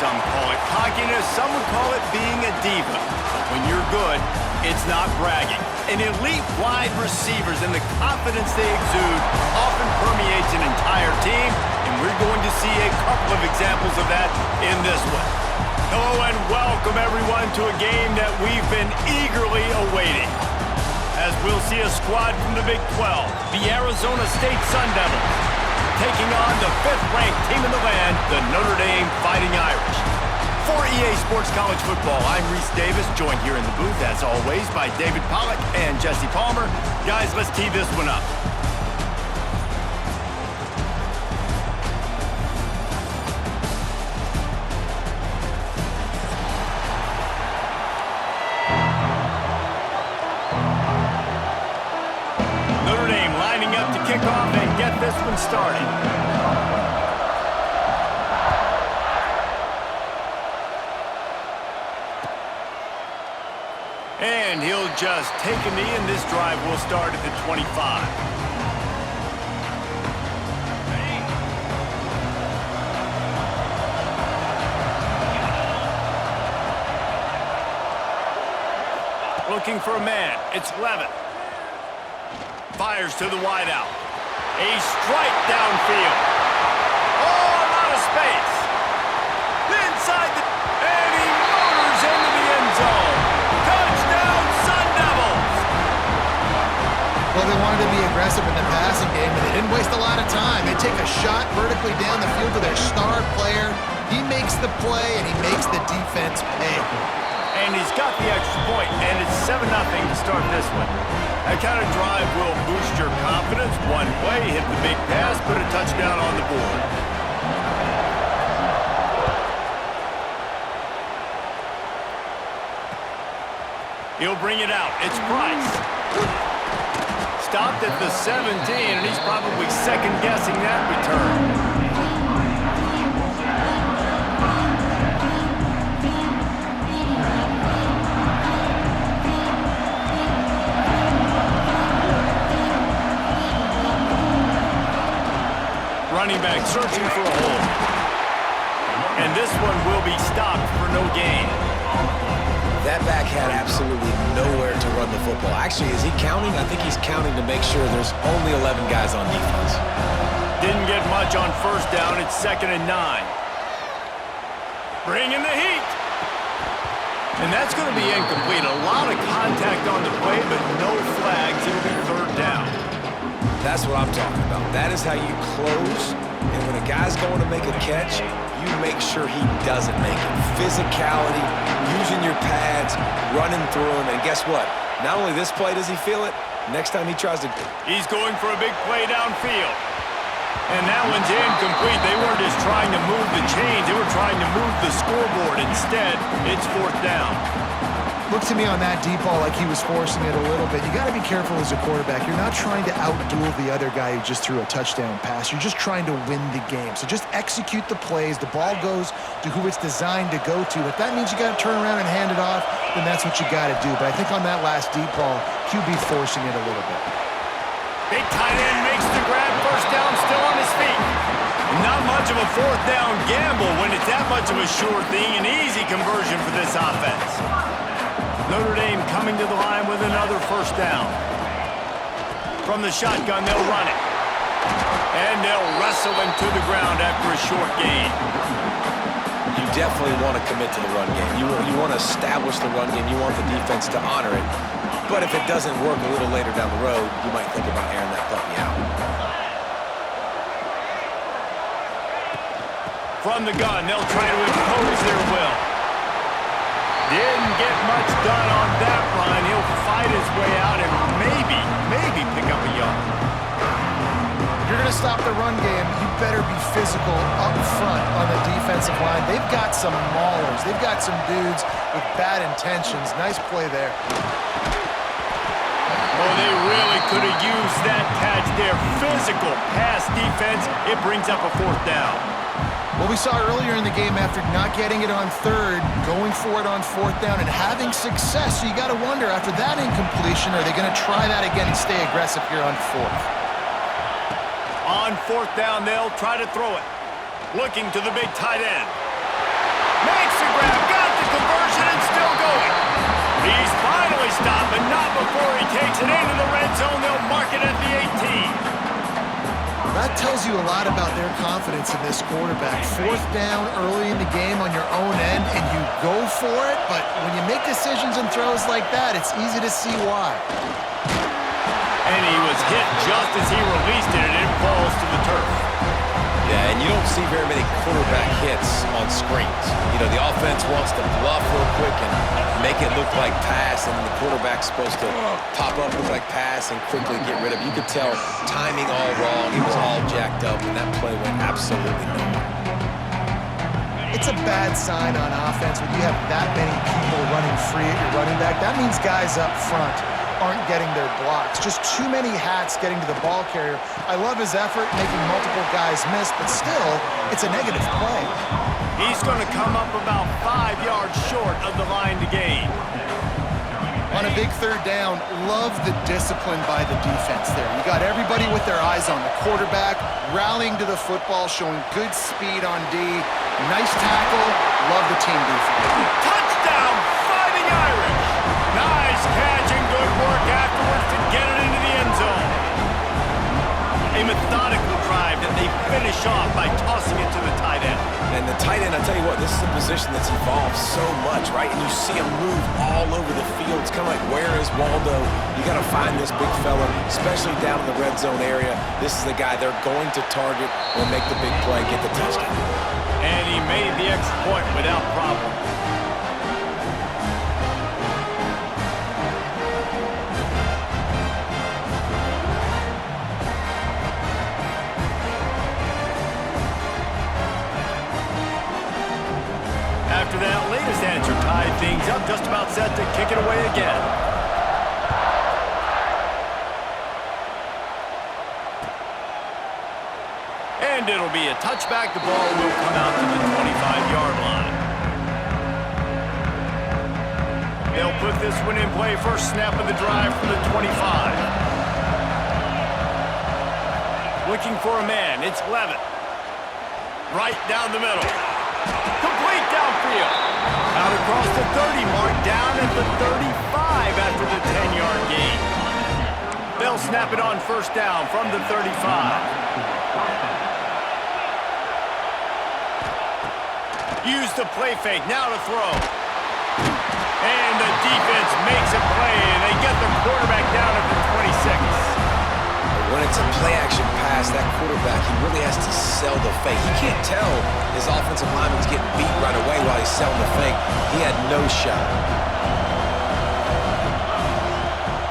Some call it cockiness, some would call it being a diva. But when you're good, it's not bragging. An elite wide receivers and the confidence they exude often permeates an entire team, and we're going to see a couple of examples of that in this one. Hello and welcome everyone to a game that we've been eagerly awaiting. As we'll see a squad from the Big 12, the Arizona State Sun Devils, taking on the 5th-ranked team in the land, the Notre Dame Fighting Irish. For EA Sports College Football, I'm Reese Davis, joined here in the booth, as always, by David Pollack and Jesse Palmer. Guys, let's tee this one up. Notre Dame lining up to kick off and get this one started. And he'll just take a knee, and this drive will start at the 25. Looking for a man. It's Levin. Fires to the wideout. A strike downfield. Oh, a lot of space. Inside the... And he motors into the end zone. Touchdown, Sun Devils! Well, they wanted to be aggressive in the passing game, but they didn't waste a lot of time. They take a shot vertically down the field to their star player. He makes the play, and he makes the defense pay. And he's got the extra point, and it's 7-0 to start this one. That kind of drive will boost your confidence. One play, hit the big pass, put a touchdown on the board. He'll bring it out. It's Price. Stopped at the 17, and he's probably second-guessing that return. Running back searching for a hole. And this one will be stopped for no gain. That back had absolutely nowhere to run the football. Actually, is he counting? I think he's counting to make sure there's only 11 guys on defense. Didn't get much on first down. It's 2nd and 9. Bringing the heat. And that's going to be incomplete. A lot of contact on the play, but no flags. It'll be 3rd down. That's what I'm talking about. That is how you close. And when a guy's going to make a catch, you make sure he doesn't make it. Physicality, using your pads, running through him. And guess what? Not only this play does he feel it, next time he tries to... He's going for a big play downfield. And that one's incomplete. They weren't just trying to move the chains. They were trying to move the scoreboard. Instead, it's 4th down. Looked to me on that deep ball like he was forcing it a little bit. You got to be careful as a quarterback. You're not trying to outduel the other guy who just threw a touchdown pass. You're just trying to win the game. So just execute the plays. The ball goes to who it's designed to go to. If that means you got to turn around and hand it off, then that's what you got to do. But I think on that last deep ball, QB forcing it a little bit. Big tight end makes the grab. First down, still on his feet. Not much of a 4th down gamble when it's that much of a sure thing. An easy conversion for this offense. Notre Dame coming to the line with another 1st down. From the shotgun, they'll run it. And they'll wrestle him to the ground after a short gain. You definitely want to commit to the run game. You want to establish the run game. You want the defense to honor it. But if it doesn't work a little later down the road, you might think about airing that puppy out. From the gun, they'll try to impose their will. Didn't get much done on that run. He'll fight his way out and maybe pick up a yard. If you're going to stop the run game, you better be physical up front on the defensive line. They've got some maulers. They've got some dudes with bad intentions. Nice play there. Oh, they really could have used that catch there. Physical pass defense. It brings up a 4th down. What we saw earlier in the game, after not getting it on 3rd, going for it on 4th down and having success. So you got to wonder, after that incompletion, are they going to try that again and stay aggressive here on 4th? On 4th down, they'll try to throw it. Looking to the big tight end. takes it into the red zone. They'll mark it at the 18. That tells you a lot about their confidence in this quarterback. Fourth down early in the game on your own end, and you go for it, but when you make decisions and throws like that, it's easy to see why. And he was hit just as he released it, and it falls to the turf. Yeah, and you don't see very many quarterback hits on screens. You know, the offense wants to bluff real quick and make it look like pass, and the quarterback's supposed to pop up, look like pass, and quickly get rid of it. You could tell timing all wrong. He was all jacked up, and that play went absolutely nowhere. It's a bad sign on offense when you have that many people running free at your running back. That means guys up front aren't getting their blocks. Just too many hats getting to the ball carrier. I love his effort, making multiple guys miss, but still, it's a negative play. He's going to come up about 5 yards short of the line to gain. On a big third down, love the discipline by the defense there. You got everybody with their eyes on the quarterback, rallying to the football, showing good speed on D. Nice tackle. Love the team defense. Touchdown, Fighting Irish. Nice catch and good work afterwards to get it into the end zone. A methodical drive that they finish off by tossing it to the tight end. And the tight end, I tell you what, this is a position that's evolved so much, right? And you see him move all over the field. It's kind of like, where is Waldo? You got to find this big fella, especially down in the red zone area. This is the guy they're going to target and make the big play, get the touchdown. And he made the extra point without problem. After that latest answer tied things up, just about set to kick it away again. And it'll be a touchback. The ball will come out to the 25-yard line. They'll put this one in play. First snap of the drive from the 25. Looking for a man. It's Levitt. Right down the middle. Complete downfield. Out across the 30 mark, down at the 35 after the 10-yard gain. They'll snap it on first down from the 35. Use the play fake, now to throw. And the defense makes a play, and they get the quarterback down at the 26. When it's a play-action pass, that quarterback, he really has to sell the fake. He can't tell his offensive lineman's getting beat right away while he's selling the fake. He had no shot.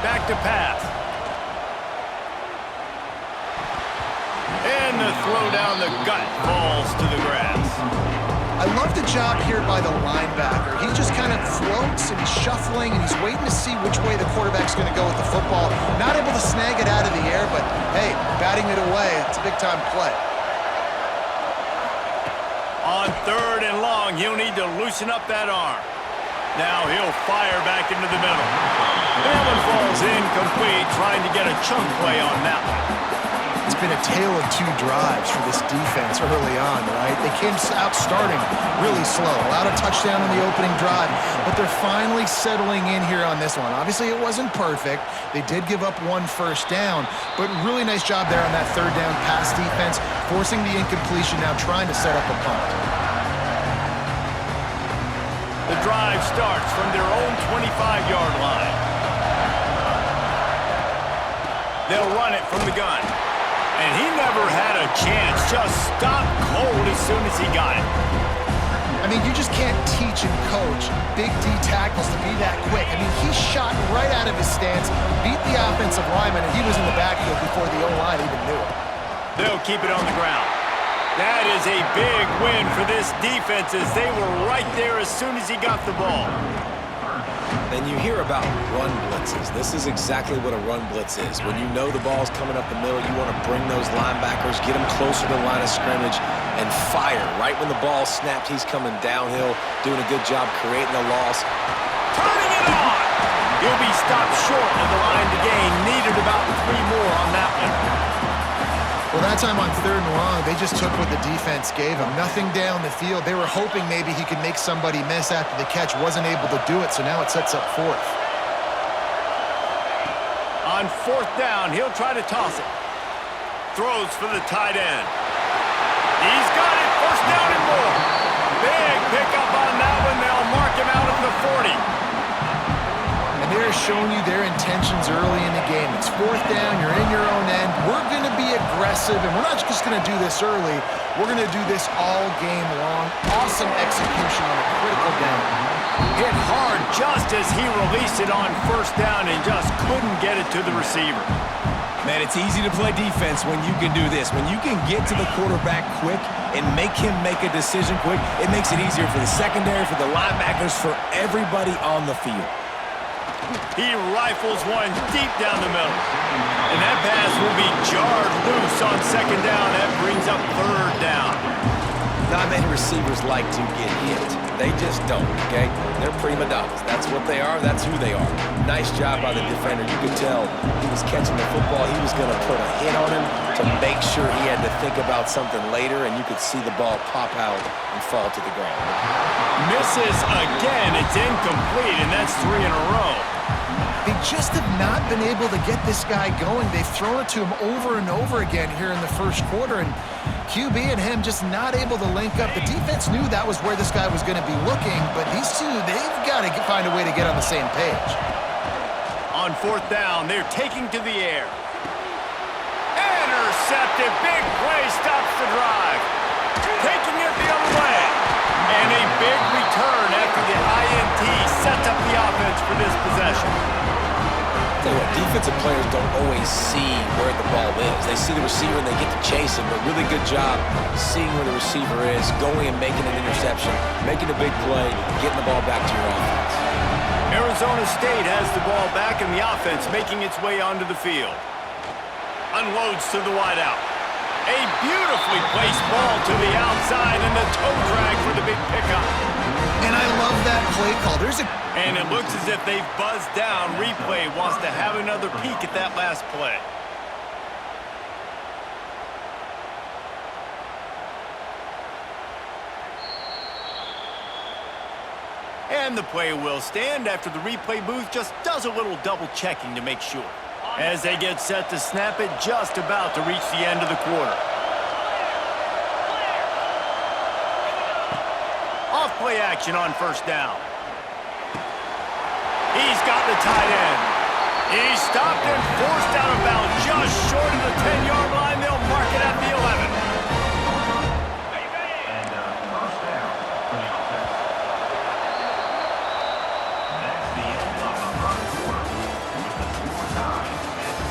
Back to pass. And the throw down the gut falls to the grass. I love the job here by the linebacker. He just kind of floats and he's shuffling and he's waiting to see which way the quarterback's going to go with the football. Not able to snag it out of the air, but hey, batting it away, it's a big-time play. On third and long, he'll need to loosen up that arm. Now he'll fire back into the middle. That one falls incomplete, trying to get a chunk play on that one. It's been a tale of two drives for this defense early on, right? They came out starting really slow. Allowed a touchdown on the opening drive, but they're finally settling in here on this one. Obviously, it wasn't perfect. They did give up one first down, but really nice job there on that third down pass defense, forcing the incompletion, now trying to set up a punt. The drive starts from their own 25-yard line. They'll run it from the gun. And he never had a chance, just stopped cold as soon as he got it. I mean, you just can't teach and coach big D tackles to be that quick. I mean, he shot right out of his stance, beat the offensive lineman, and he was in the backfield before the O-line even knew it. They'll keep it on the ground. That is a big win for this defense as they were right there as soon as he got the ball. And you hear about run blitzes. This is exactly what a run blitz is. When you know the ball's coming up the middle, you want to bring those linebackers, get them closer to the line of scrimmage, and fire. Right when the ball snapped, he's coming downhill, doing a good job creating a loss. Turning it on! He'll be stopped short of the line to gain. Needed about 3 more on that one. Well, that time on third and long, they just took what the defense gave them. Nothing down the field. They were hoping maybe he could make somebody miss after the catch. Wasn't able to do it, so now it sets up fourth. On 4th down, he'll try to toss it. Throws for the tight end. He's got it. 1st down and more. Big pickup on that one. They'll mark him out of the 40. And they're showing you their intentions early in the game. It's 4th down. You're in your own end. We're going to be aggressive, and we're not just going to do this early. We're going to do this all game long. Awesome execution on a critical down. Hit hard just as he released it on 1st down and just couldn't get it to the receiver. Man, it's easy to play defense when you can do this. When you can get to the quarterback quick and make him make a decision quick, it makes it easier for the secondary, for the linebackers, for everybody on the field. He rifles one deep down the middle. And that pass will be jarred loose on 2nd down. That brings up 3rd down. Not many receivers like to get hit. They just don't, okay? They're prima donnas. That's what they are. That's who they are. Nice job by the defender. You could tell he was catching the football. He was going to put a hit on him to make sure he had to think about something later, and you could see the ball pop out and fall to the ground. Misses again. It's incomplete, and that's 3 in a row. They just have not been able to get this guy going. They've thrown it to him over and over again here in the 1st quarter, and QB and him just not able to link up. The defense knew that was where this guy was going to be looking, but these two, they've got to find a way to get on the same page. On 4th down, they're taking to the air. Intercepted. Big play stops the drive. Taking it the other way. And a big return after the INT sets up the offense for this possession. Tell you what, defensive players don't always see where the ball is. They see the receiver and they get to chase him, but really good job seeing where the receiver is, going and making an interception, making a big play, getting the ball back to your offense. Arizona State has the ball back and the offense making its way onto the field. Unloads to the wideout. A beautifully placed ball to the outside and the toe drag for the big pickup. And I love that play call. And it looks as if they've buzzed down. Replay wants to have another peek at that last play. And the play will stand after the replay booth just does a little double checking to make sure. As they get set to snap it, just about to reach the end of the quarter. Off play action on 1st down. He's got the tight end. He's stopped and forced out of bounds just short of the 10-yard line. They'll mark it at the 11.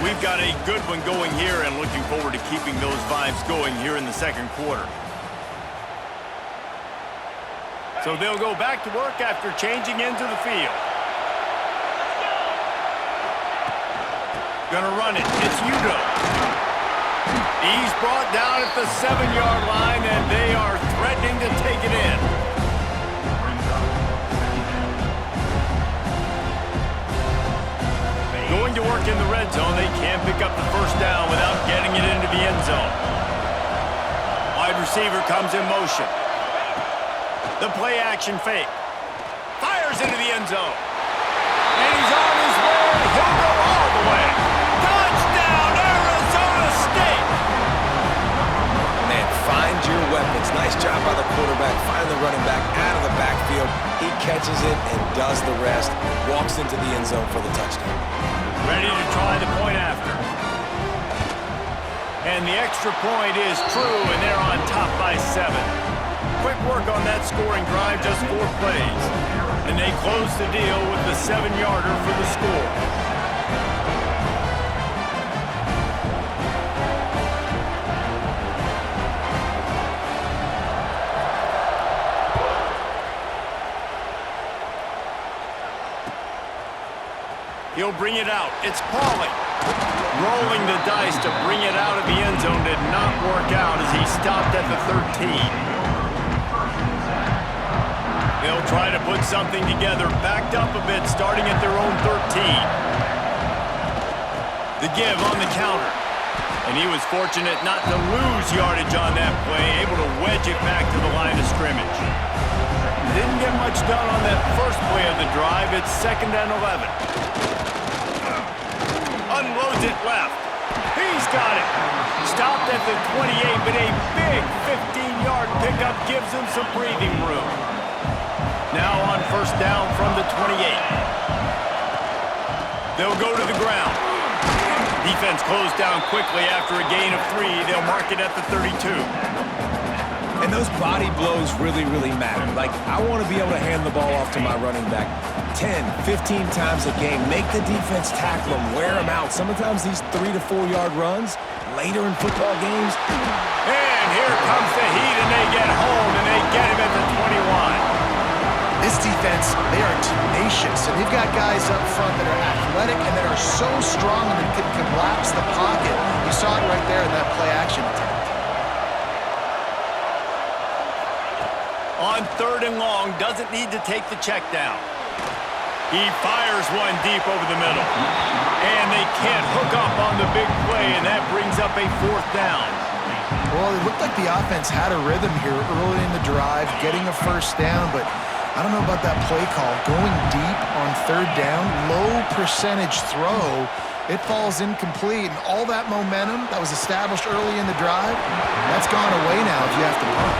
We've got a good one going here and looking forward to keeping those vibes going here in the 2nd quarter. So they'll go back to work after changing into the field. Gonna run it. It's Udo. He's brought down at the 7-yard line, and they are threatening to take it in. Going to work in the red zone, they can't pick up the 1st down without getting it into the end zone. Wide receiver comes in motion. The play action fake. Fires into the end zone. And he's on his way. He'll go all the way. Touchdown, Arizona State! Man, find your weapons. Nice job by the quarterback. Find the running back out of the backfield. He catches it and does the rest. Walks into the end zone for the touchdown. Ready to try the point after. And the extra point is true, and they're on top by 7. Quick work on that scoring drive, just 4 plays. And they close the deal with the 7-yarder for the score. He'll bring it out. It's Pauly. Rolling the dice to bring it out of the end zone did not work out as he stopped at the 13. They'll try to put something together, backed up a bit, starting at their own 13. The give on the counter. And he was fortunate not to lose yardage on that play, able to wedge it back to the line of scrimmage. Didn't get much done on that first play of the drive. It's 2nd and 11. Unloads it left. He's got it. Stopped at the 28, but a big 15-yard pickup gives him some breathing room. Now on first down from the 28. They'll go to the ground. Defense closed down quickly after a gain of 3. They'll mark it at the 32. And those body blows really, really matter. Like, I want to be able to hand the ball off to my running back 10, 15 times a game. Make the defense tackle them, wear them out. Sometimes these 3 to 4 yard runs later in football games. And here comes the heat, and they get home, and they get him at the 21. This defense, they are tenacious, and they've got guys up front that are athletic and that are so strong and that can collapse the pocket. You saw it right there in that play-action attempt. On 3rd and long, doesn't need to take the check down. He fires one deep over the middle. And they can't hook up on the big play, and that brings up a 4th down. Well, it looked like the offense had a rhythm here early in the drive, getting a first down, but I don't know about that play call. Going deep on 3rd down, low percentage throw, it falls incomplete, and all that momentum that was established early in the drive, that's gone away now if you have to punt.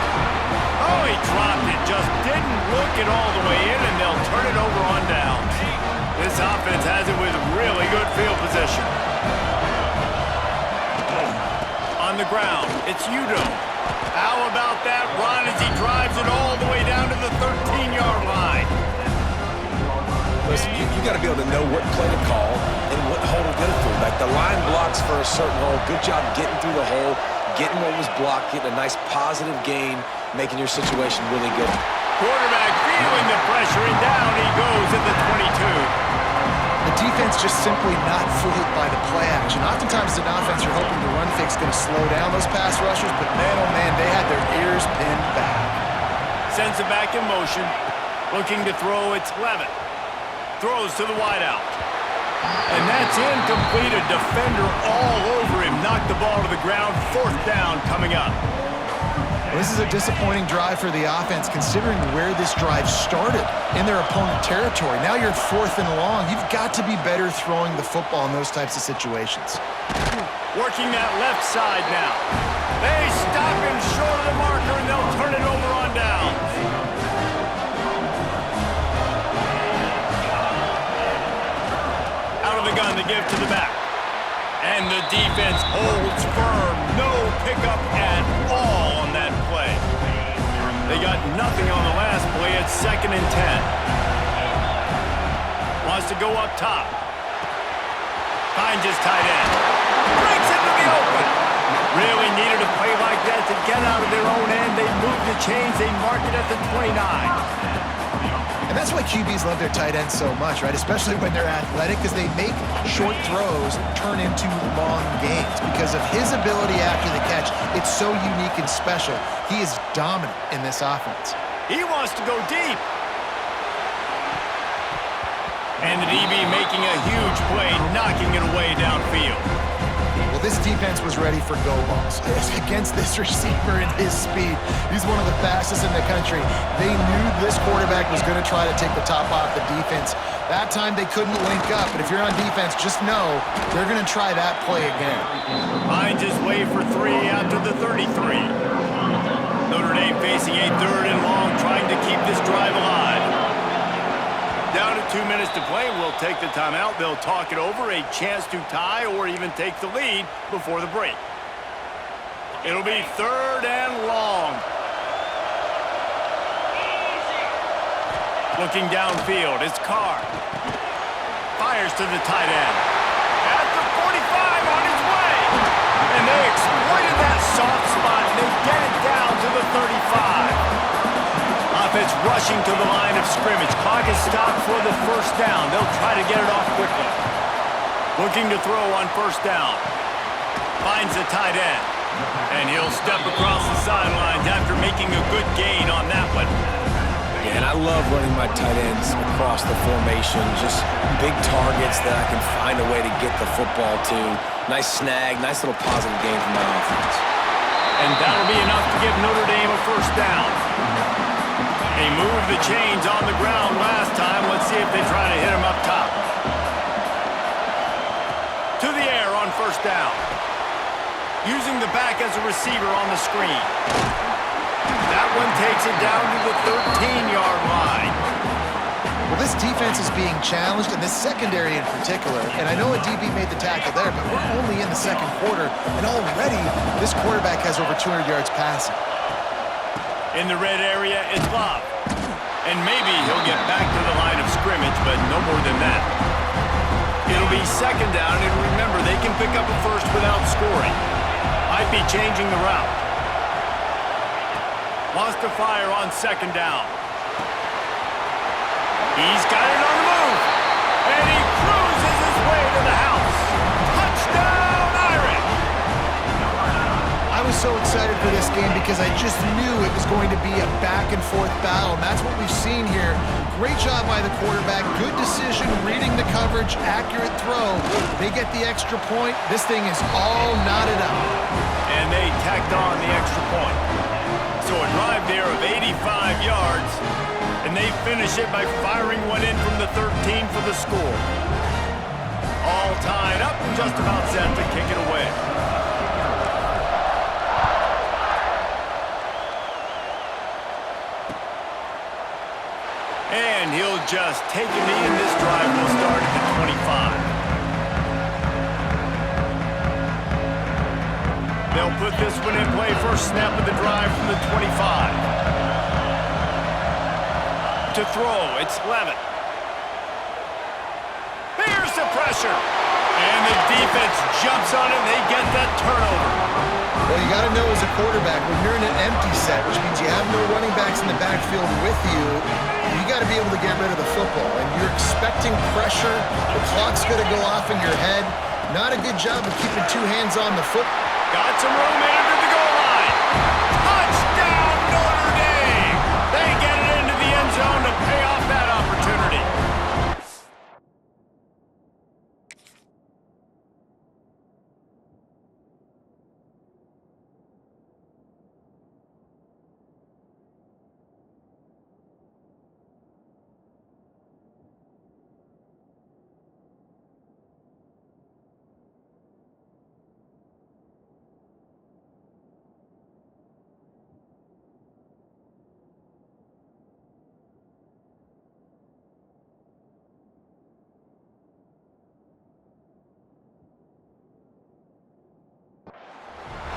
Oh, he dropped it. Just didn't look it all the way in, and they'll turn it over on downs. This offense has it with really good field position. On the ground, it's Udo. How about that run as he drives it all the way down to the 13-yard line? Listen, you got to be able to know what play to call and what hole to go through. Like, the line blocks for a certain hole. Good job getting through the hole, getting what was blocked, getting a nice positive gain, making your situation really good. Quarterback feeling the pressure, and down he goes at the 22. The defense just simply not fooled by the play action. Oftentimes, an offense, you're hoping the run fix is going to slow down those pass rushers, but man, oh man, they had their ears pinned back. Sends it back in motion. Looking to throw, it's Levitt. Throws to the wideout. And that's incomplete. A defender all over him. Knocked the ball to the ground. 4th down coming up. Well, this is a disappointing drive for the offense, considering where this drive started in their opponent territory. Now you're at 4th and long. You've got to be better throwing the football in those types of situations. Working that left side now. They stop him short of the marker, and they'll turn it over on down. Out of the gun to give to the back. And the defense holds firm. No pickup at all on that play. They got nothing on the last play. It's 2nd and 10. Wants to go up top. Finds his tight end. Breaks into the open. Really needed a play like that to get out of their own end. They move the chains. They mark it at the 29. And that's why QBs love their tight ends so much, right? Especially when they're athletic, because they make short throws turn into long gains. Because of his ability after the catch, it's so unique and special. He is dominant in this offense. He wants to go deep. And the DB making a huge play, knocking it away downfield. Well, this defense was ready for go balls against this receiver and his speed. He's one of the fastest in the country. They knew this quarterback was going to try to take the top off the defense. That time they couldn't link up, but if you're on defense, just know they're going to try that play again. Finds his way for 3 out to the 33. Notre Dame facing a 3rd and long, trying to keep this drive alive. Down to 2 minutes to play. We'll take the timeout. They'll talk it over. A chance to tie or even take the lead before the break. It'll be 3rd and long. Looking downfield, it's Carr. Fires to the tight end. At the 45 on his way. And they exploited that soft spot. They get it down to the 35. Offense rushing to the line of scrimmage. Clock is stopped for the 1st down. They'll try to get it off quickly. Looking to throw on 1st down. Finds the tight end. And he'll step across the sidelines after making a good gain on that one. Yeah, and I love running my tight ends across the formation. Just big targets that I can find a way to get the football to. Nice snag, nice little positive gain from my offense. And that'll be enough to give Notre Dame a 1st down. They moved the chains on the ground last time. Let's see if they try to hit him up top. To the air on first down. Using the back as a receiver on the screen. That one takes it down to the 13-yard line. Well, this defense is being challenged, and this secondary in particular. And I know a DB made the tackle there, but we're only in the second quarter, and already this quarterback has over 200 yards passing. In the red area, it's Love. And maybe he'll get back to the line of scrimmage, but no more than that. It'll be second down, and remember, they can pick up a first without scoring. Might be changing the route. Wants to fire on second down. He's got it on the move. And he cruises his way to the house. Touchdown, Irish! I was so excited for this game because I just knew it was going to be a back-and-forth battle, and that's what we've seen here. Great job by the quarterback. Good decision, reading the coverage, accurate throw. They get the extra point. This thing is all knotted up. And they tacked on the extra point. So a drive there of 85 yards, and they finish it by firing one in from the 13 for the score. All tied up and just about set to kick it away. And he'll just take a knee, and this drive will start at the 25. They'll put this one in play. First snap of the drive from the 25. To throw, it's Levitt. There's the pressure. And the defense jumps on it, and they get that turnover. Well, you got to know as a quarterback, when you're in an empty set, which means you have no running backs in the backfield with you, you got to be able to get rid of the football. And you're expecting pressure. The clock's going to go off in your head. Not a good job of keeping two hands on the football. Got some room under the goal line. Touchdown, Notre Dame! They get it into the end zone to pay off that opportunity.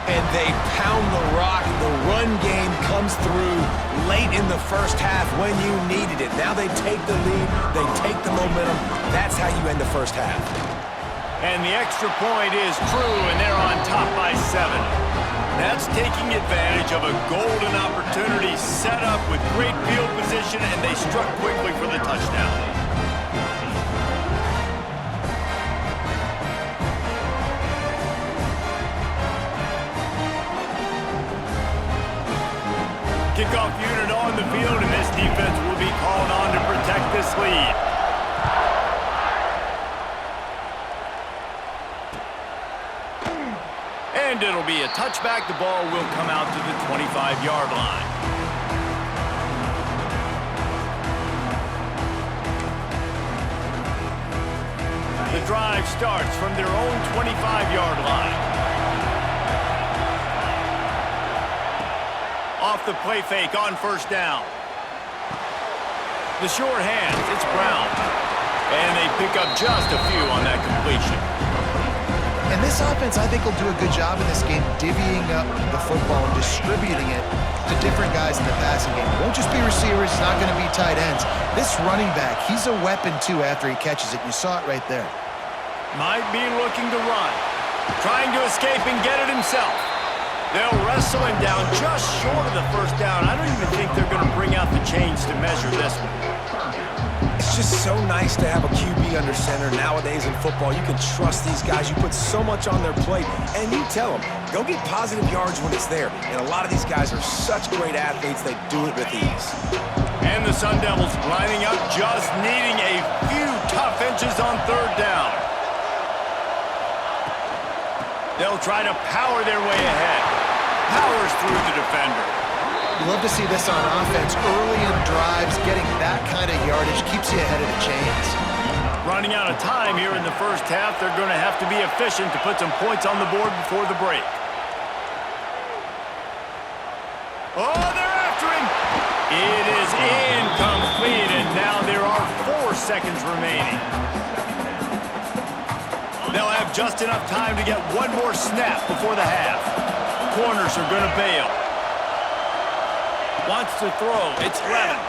And they pound the rock. The run game comes through late in the first half when you needed it. Now they take the lead. They take the momentum. That's how you end the first half. And the extra point is true, and they're on top by 7. That's taking advantage of a golden opportunity set up with great field position, and they struck quickly for the touchdown. Kickoff unit on the field, and this defense will be called on to protect this lead. And it'll be a touchback. The ball will come out to the 25-yard line. The drive starts from their own 25-yard line. Off the play fake on first down. The short hands, it's Brown. And they pick up just a few on that completion. And this offense, I think, will do a good job in this game divvying up the football and distributing it to different guys in the passing game. It won't just be receivers. It's not going to be tight ends. This running back, he's a weapon, too, after he catches it. You saw it right there. Might be looking to run. Trying to escape and get it himself. They'll wrestle him down just short of the first down. I don't even think they're going to bring out the chains to measure this one. It's just so nice to have a QB under center nowadays in football. You can trust these guys. You put so much on their plate, and you tell them, go get positive yards when it's there. And a lot of these guys are such great athletes, they do it with ease. And the Sun Devils lining up, just needing a few tough inches on third down. They'll try to power their way ahead. Powers through the defender. You love to see this on offense. Early in drives, getting that kind of yardage keeps you ahead of the chains. Running out of time here in the first half. They're going to have to be efficient to put some points on the board before the break. Oh, they're after him. It is incomplete, and now there are 4 seconds remaining. They'll have just enough time to get one more snap before the half. Corners are going to bail. Wants to throw. It's Levin.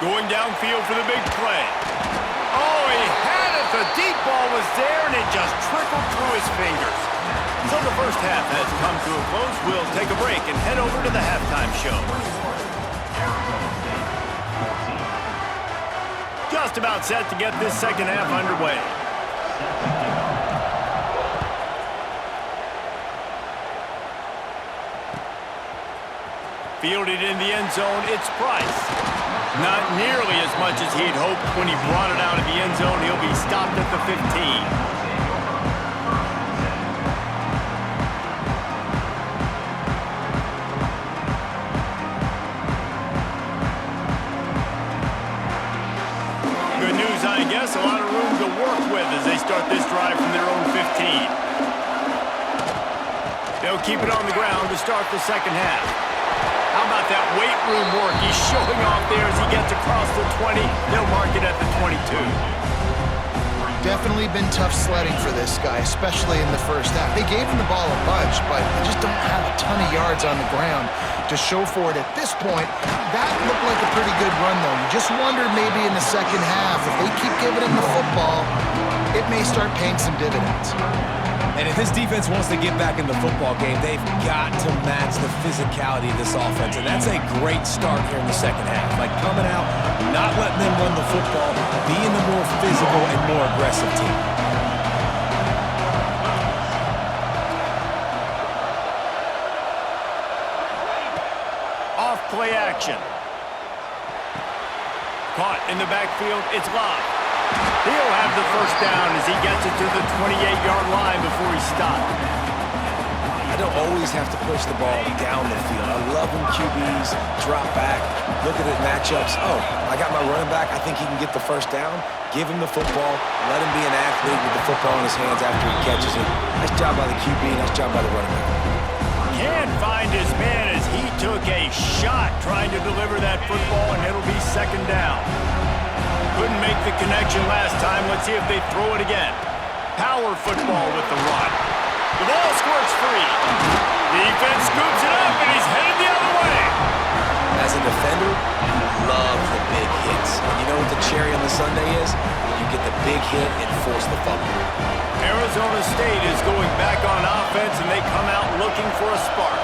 Going downfield for the big play. Oh, he had it. The deep ball was there, and it just trickled through his fingers. So the first half has come to a close. We'll take a break and head over to the halftime show. Just about set to get this second half underway. Fielded in the end zone, it's Price. Not nearly as much as he'd hoped when he brought it out of the end zone. He'll be stopped at the 15. I guess a lot of room to work with as they start this drive from their own 15. They'll keep it on the ground to start the second half. How about that weight room work he's showing off there as he gets across the 20? They'll mark it at the 22. Definitely been tough sledding for this guy, especially in the first half. They gave him the ball a bunch, but they just don't have a ton of yards on the ground to show for it at this point. That looked like a pretty good run, though. You just wondered maybe in the second half, if they keep giving him the football, it may start paying some dividends. And if this defense wants to get back in the football game, they've got to match the physicality of this offense. And that's a great start here in the second half. Like coming out, not letting them run the football, being the more physical and more aggressive team. Off play action. Caught in the backfield, it's Love. He'll have the first down as he gets it to the 28-yard line before he's stopped. I don't always have to push the ball down the field. I love when QBs drop back, look at it matchups. Oh, I got my running back. I think he can get the first down. Give him the football. Let him be an athlete with the football in his hands after he catches it. Nice job by the QB. Nice job by the running back. Can't find his man as he took a shot trying to deliver that football, and it'll be second down. Couldn't make the connection last time. Let's see if they throw it again. Power football with the run. The ball squirts free. Defense scoops it up, and he's headed the other way. As a defender, you love the big hits. And you know what the cherry on the sundae is? When you get the big hit and force the fumble. Arizona State is going back on offense, and they come out looking for a spark.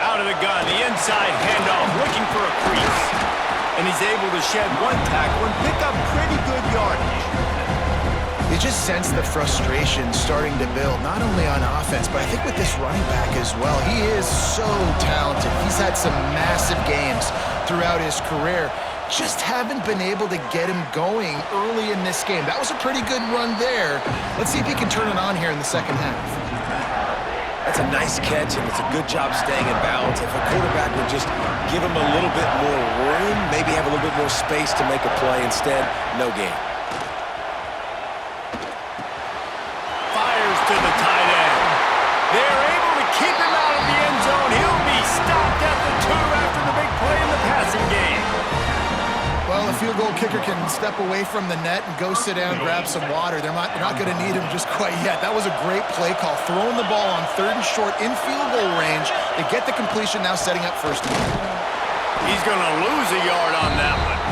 Out of the gun, the inside handoff, looking for a crease. And he's able to shed one tackle and pick up pretty good yardage. You just sense the frustration starting to build, not only on offense, but I think with this running back as well. He is so talented. He's had some massive games throughout his career. Just haven't been able to get him going early in this game. That was a pretty good run there. Let's see if he can turn it on here in the second half. That's a nice catch, and it's a good job staying in balance. If a quarterback would just give him a little bit more room, maybe have a little bit more space to make a play. Instead, no gain. Fires to the tight end. They're able to keep him out of the end zone. He'll be stopped at the 2 after the big play in the passing game. Well, a field goal kicker can step away from the net and go sit down, grab some water. They're not going to need him just quite yet. That was a great play call. Throwing the ball on 3rd and short in field goal range. They get the completion, now setting up first and goal. He's going to lose a yard on that one.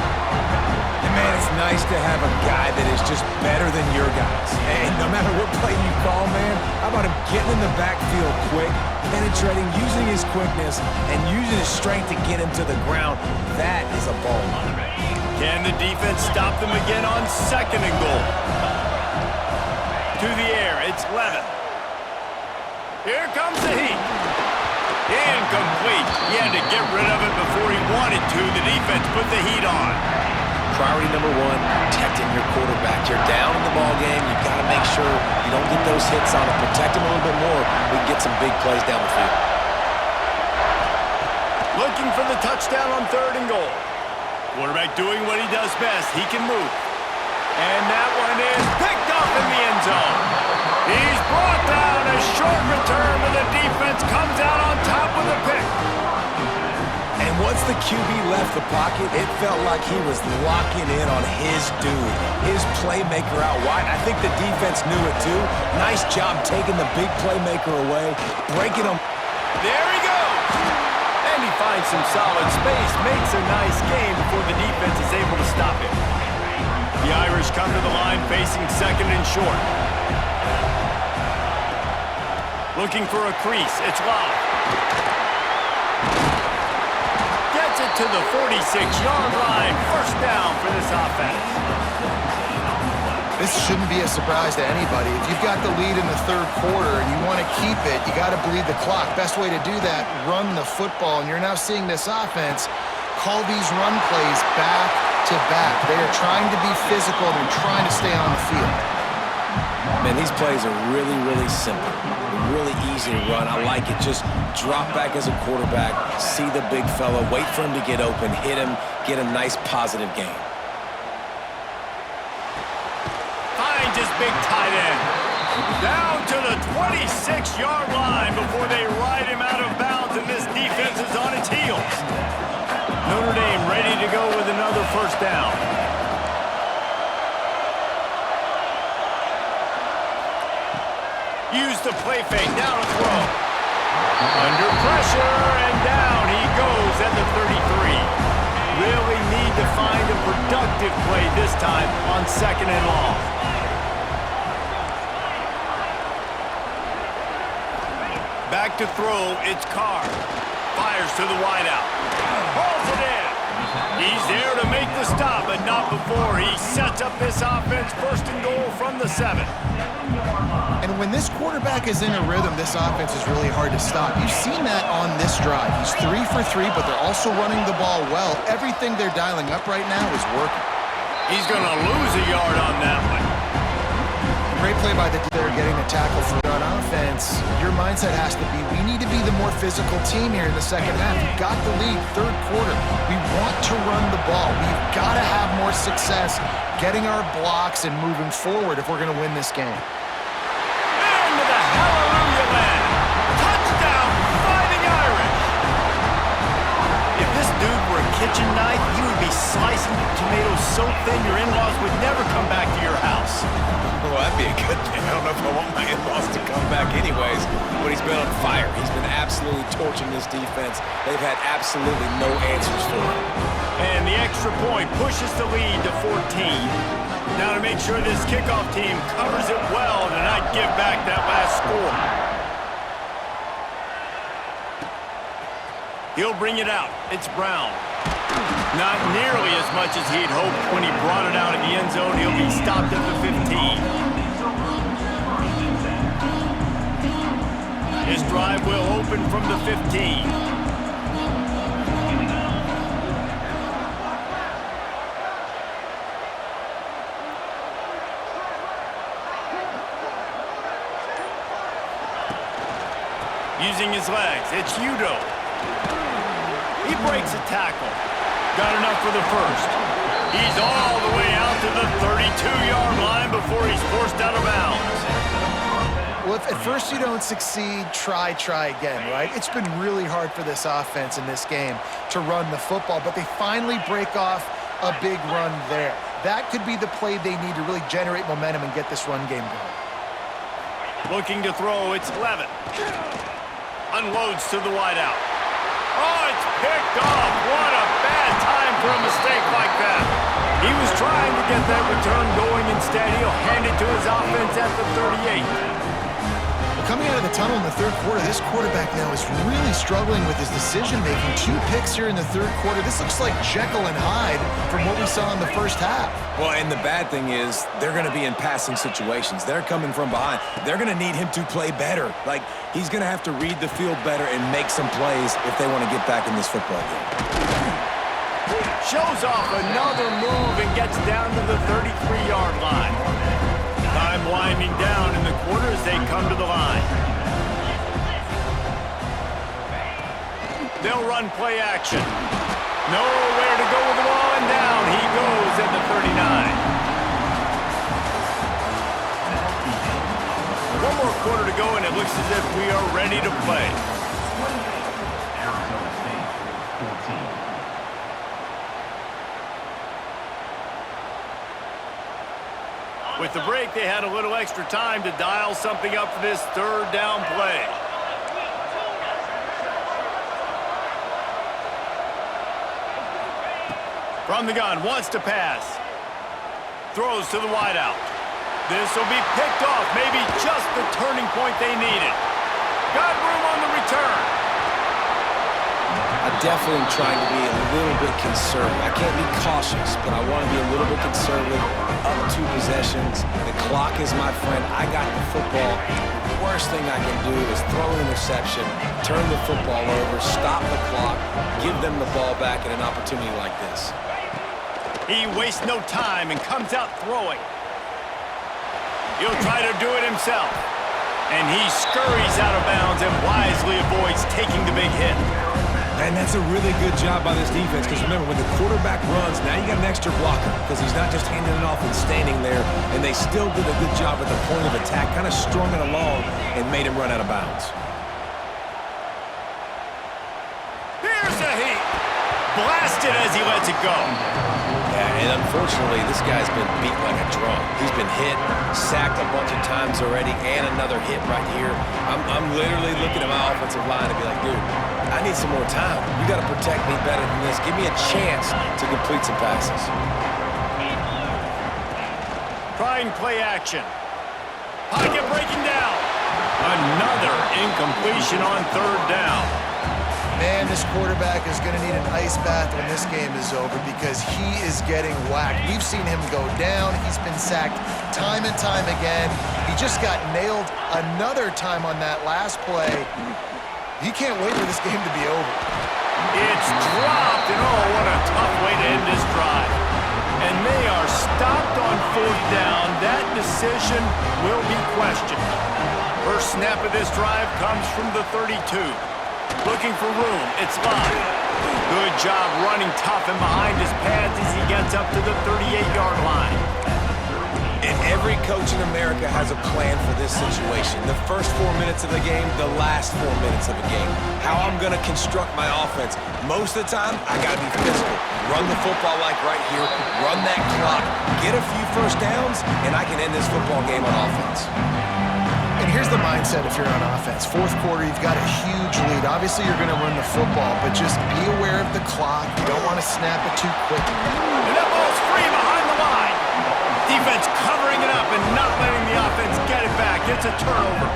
And man, it's nice to have a guy that is just better than your guys. And no matter what play you call, man, how about him getting in the backfield quick, penetrating, using his quickness, and using his strength to get him to the ground. That is a ball. Can the defense stop them again on 2nd and goal? To the air, it's Levin. Here comes the heat. Incomplete. He had to get rid of it before he wanted to. The defense put the heat on. Priority number 1, protecting your quarterback. You're down in the ball game. You've got to make sure you don't get those hits on him. Protect him a little bit more. We can get some big plays down the field. Looking for the touchdown on 3rd and goal. Quarterback doing what he does best. He can move. And that one is picked up in the end zone. He's brought down. A short return, but the defense comes out on top with a pick. And once the QB left the pocket, it felt like he was locking in on his dude, his playmaker out wide. I think the defense knew it too. Nice job taking the big playmaker away, breaking him. There he goes. And he finds some solid space, makes a nice game before the defense is able to stop him. The Irish come to the line facing second and short. Looking for a crease. It's Love. Gets it to the 46-yard line. First down for this offense. This shouldn't be a surprise to anybody. If you've got the lead in the third quarter and you want to keep it, you got to bleed the clock. Best way to do that, run the football. And you're now seeing this offense call these run plays back to back. They are trying to be physical. They're trying to stay on the field. Man, these plays are really, really simple. Really easy to run. I like it. Just drop back as a quarterback, see the big fella, wait for him to get open, hit him, get a nice positive gain. Finds his big tight end. Down to the 26-yard line before they ride him out of bounds, and this defense is on its heels. Notre Dame ready to go with another first down. Use the play fake, now to throw. Under pressure, and down he goes at the 33. Really need to find a productive play this time on second and long. Back to throw, it's Carr. Fires to the wideout. Pulls it in. He's there to make the stop, but not before he sets up this offense first and goal from the 7. And when this quarterback is in a rhythm, this offense is really hard to stop. You've seen that on this drive. He's 3 for 3, but they're also running the ball well. Everything they're dialing up right now is working. He's going to lose a yard on that one. Great play by the they're getting the tackle for on offense. Your mindset has to be, we need to be the more physical team here in the second half. You've got the lead, third quarter. We want to run the ball. We've got to have more success getting our blocks and moving forward if we're going to win this game. Into the hallelujah land. Touchdown, Fighting Irish. If this dude were a kitchen knife, you would be slicing the tomatoes so thin your in-laws would never come back to your house. Well, that'd be a good thing. I don't know if I want my in-laws to come back anyways, but he's been on fire. He's been absolutely torching this defense. They've had absolutely no answers for him. And the extra point pushes the lead to 14. Now to make sure this kickoff team covers it well to not give back that last score. He'll bring it out. It's Brown. Not nearly as much as he'd hoped when he brought it out of the end zone. He'll be stopped at the 15. His drive will open from the 15. Using his legs, it's Udo. He breaks a tackle. Got enough for the first. He's all the way out to the 32-yard line before he's forced out of bounds. Well, if at first you don't succeed, try again, right? It's been really hard for this offense in this game to run the football, but they finally break off a big run there. That could be the play they need to really generate momentum and get this run game going. Looking to throw, it's Levitt. Unloads to the wideout. Oh, it's picked off. What a bad time for a mistake like that. He was trying to get that return going. Instead, he'll hand it to his offense at the 38. Well, coming out of the tunnel in the third quarter, this quarterback now is really struggling with his decision-making. 2 picks here in the third quarter. This looks like Jekyll and Hyde from what we saw in the first half. Well, and the bad thing is they're going to be in passing situations. They're coming from behind. They're going to need him to play better. Like, he's going to have to read the field better and make some plays if they want to get back in this football game. Shows off another move and gets down to the 33-yard line. Time winding down in the quarter as they come to the line. They'll run play action. Nowhere to go with the ball, and quarter to go, and it looks as if we are ready to play. With the break, they had a little extra time to dial something up for this third down play. From the gun, wants to pass. Throws to the wideout. This will be picked off, maybe just the turning point they needed. Got room on the return. I definitely am trying to be a little bit conservative. I can't be cautious, but I want to be a little bit conservative. Up 2 possessions. The clock is my friend. I got the football. The worst thing I can do is throw an interception, turn the football over, stop the clock, give them the ball back at an opportunity like this. He wastes no time and comes out throwing. He'll try to do it himself. And he scurries out of bounds and wisely avoids taking the big hit. And that's a really good job by this defense, because remember, when the quarterback runs, now you got an extra blocker, because he's not just handing it off and standing there, and they still did a good job at the point of attack, kind of strung it along and made him run out of bounds. Here's a heat. Blasted as he lets it go. Yeah, and unfortunately, this guy's been beat like a drum. He's been hit, sacked a bunch of times already, and another hit right here. I'm literally looking at my offensive line and be like, dude, I need some more time. You got to protect me better than this. Give me a chance to complete some passes. Trying play action. Pocket breaking down. Another incompletion on third down. Man, this quarterback is going to need an ice bath when this game is over because he is getting whacked. We've seen him go down. He's been sacked time and time again. He just got nailed another time on that last play. He can't wait for this game to be over. It's dropped, and oh, what a tough way to end this drive. And they are stopped on fourth down. That decision will be questioned. First snap of this drive comes from the 32. Looking for room. It's live. Good job running tough and behind his pads as he gets up to the 38-yard line. And every coach in America has a plan for this situation. The first 4 minutes of the game, the last 4 minutes of the game. How I'm going to construct my offense. Most of the time, I got to be physical. Run the football like right here. Run that clock. Get a few first downs, and I can end this football game on offense. And here's the mindset if you're on offense. Fourth quarter, you've got a huge lead. Obviously, you're going to run the football, but just be aware of the clock. You don't want to snap it too quick. And that ball's free behind the line. Defense covering it up and not letting the offense get it back. It's a turnover.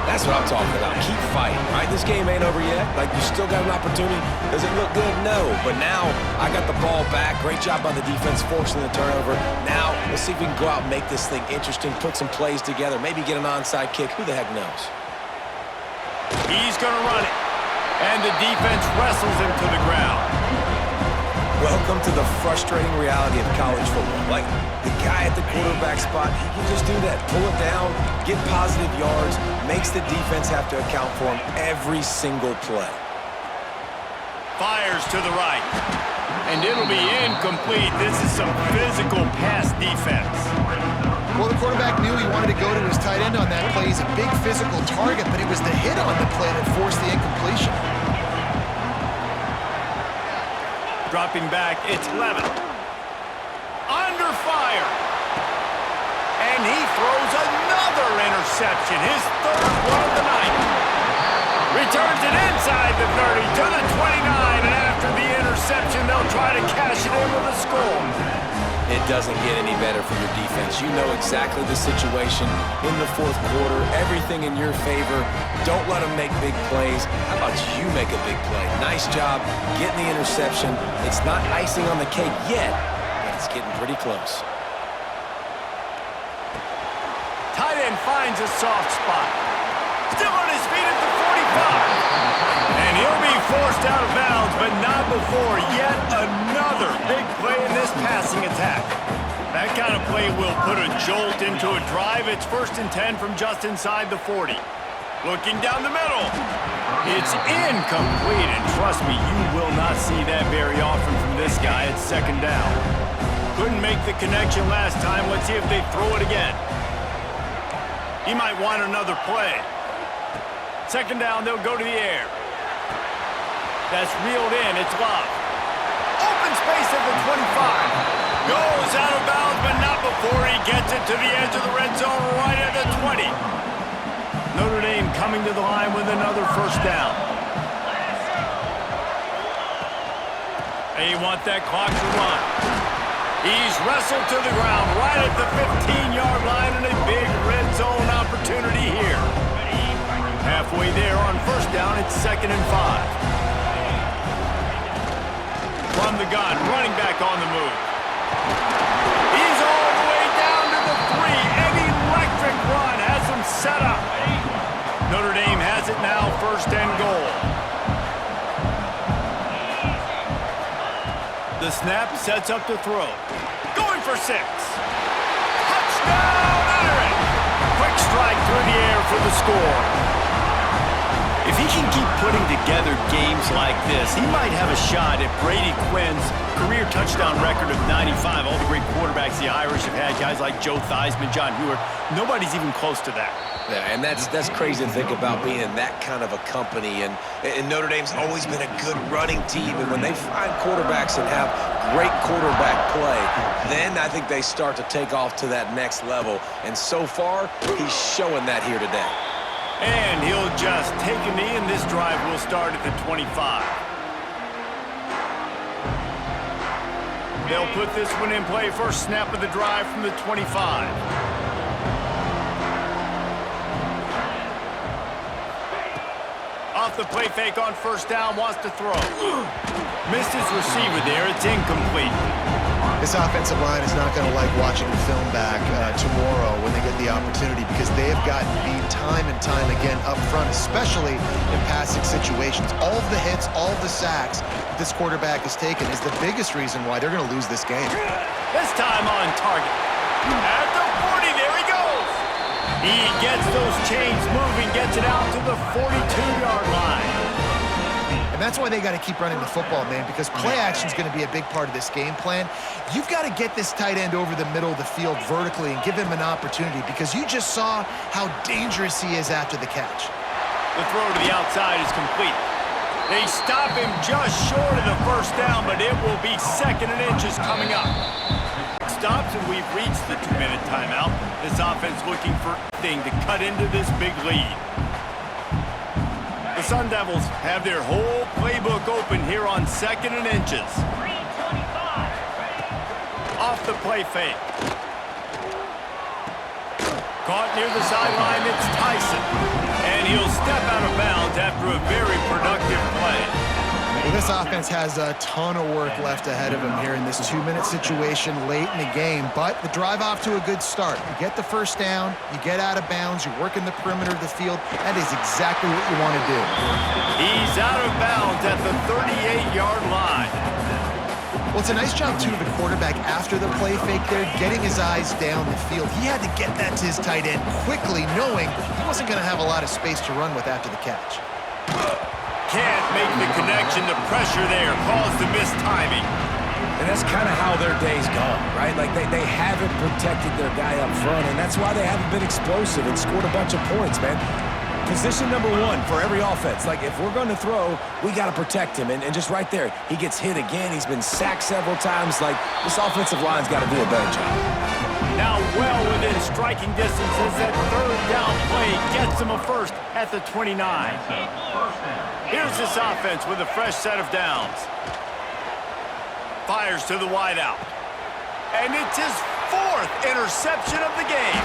That's what I'm talking about. Keep fighting, right? This game ain't over yet. Like, you still got an opportunity. Does it look good? No. But now, I got the ball back. Great job by the defense forcing the turnover. Now, let's see if we can go out and make this thing interesting, put some plays together, maybe get an onside kick. Who the heck knows? He's going to run it. And the defense wrestles him to the ground. Welcome to the frustrating reality of college football. Like, the guy at the quarterback spot, he can just do that. Pull it down, get positive yards, makes the defense have to account for him every single play. Fires to the right. And it'll be incomplete. This is some physical pass defense. Well, the quarterback knew he wanted to go to his tight end on that play. He's a big physical target, but it was the hit on the play that forced the incompletion. Dropping back, it's Levin. Under fire. And he throws another interception, his third one of the night. Returns it inside the 30 to the 29, and after the interception, they'll try to cash it in with a score. It doesn't get any better for your defense. You know exactly the situation in the fourth quarter, everything in your favor. Don't let them make big plays. How about you make a big play? Nice job getting the interception. It's not icing on the cake yet, but it's getting pretty close. Tight end finds a soft spot. Still on his feet at the 45. And he'll be forced out of bounds, but not before yet another big play in this passing attack. That kind of play will put a jolt into a drive. It's 1st and 10 from just inside the 40. Looking down the middle. It's incomplete, and trust me, you will not see that very often from this guy at 2nd down. Couldn't make the connection last time. Let's see if they throw it again. He might want another play. Second down, they'll go to the air. That's reeled in. It's Love. Open space at the 25. Goes out of bounds, but not before he gets it to the edge of the red zone right at the 20. Notre Dame coming to the line with another first down. They want that clock to run. He's wrestled to the ground right at the 15-yard line and a big red zone opportunity here. Halfway there on first down, it's 2nd and 5. From the gun, running back on the move. He's all the way down to the 3. An electric run has him set up. Notre Dame has it now, 1st and goal. The snap sets up to throw. Going for 6. Touchdown, Irish! Quick strike through the air for the score. If he can keep putting together games like this, he might have a shot at Brady Quinn's career touchdown record of 95. All the great quarterbacks the Irish have had, guys like Joe Theismann, John Hewitt, nobody's even close to that. Yeah, and that's crazy to think about being in that kind of a company. And Notre Dame's always been a good running team. And when they find quarterbacks and have great quarterback play, then I think they start to take off to that next level. And so far, he's showing that here today. And he'll just take a knee, and this drive will start at the 25. They'll put this one in play. First snap of the drive from the 25. Off the play fake on first down, wants to throw. Missed his receiver there. It's incomplete. This offensive line is not going to like watching the film back tomorrow when they get the opportunity, because they have gotten beat time and time again up front, especially in passing situations. All of the hits, all of the sacks that this quarterback has taken is the biggest reason why they're going to lose this game. This time on target. At the 40, there he goes. He gets those chains moving, gets it out to the 42-yard line. And that's why they got to keep running the football, man, because play action is going to be a big part of this game plan. You've got to get this tight end over the middle of the field vertically and give him an opportunity, because you just saw how dangerous he is after the catch. The throw to the outside is complete. They stop him just short of the first down, but it will be 2nd and inches coming up. Stops, and we've reached the 2-minute timeout. This offense looking for anything to cut into this big lead. The Sun Devils have their whole playbook open here on 2nd and inches. Off the play fake. Caught near the sideline, it's Tyson. And he'll step out of bounds after a very productive play. Well, this offense has a ton of work left ahead of them here in this 2-minute situation late in the game, but the drive off to a good start. You get the first down, you get out of bounds, you work in the perimeter of the field. That is exactly what you want to do. He's out of bounds at the 38-yard line. Well, it's a nice job, too, of the quarterback after the play fake there, getting his eyes down the field. He had to get that to his tight end quickly, knowing he wasn't going to have a lot of space to run with after the catch. Can't make the connection. The pressure there caused the missed timing. And that's kind of how their day's gone, right? Like they haven't protected their guy up front, and that's why they haven't been explosive and scored a bunch of points, man. Position number 1 for every offense. Like, if we're going to throw, we got to protect him. And just right there, he gets hit again. He's been sacked several times. Like, this offensive line's got to do a better job. Now well within striking distance as that 3rd down play gets him a first at the 29. Here's this offense with a fresh set of downs. Fires to the wideout. And it's his 4th interception of the game.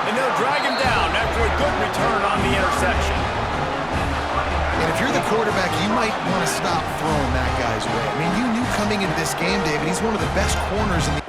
And they'll drag him down after a good return on the interception. And if you're the quarterback, you might want to stop throwing that guy's way. I mean, you knew coming into this game, David, he's one of the best corners in the...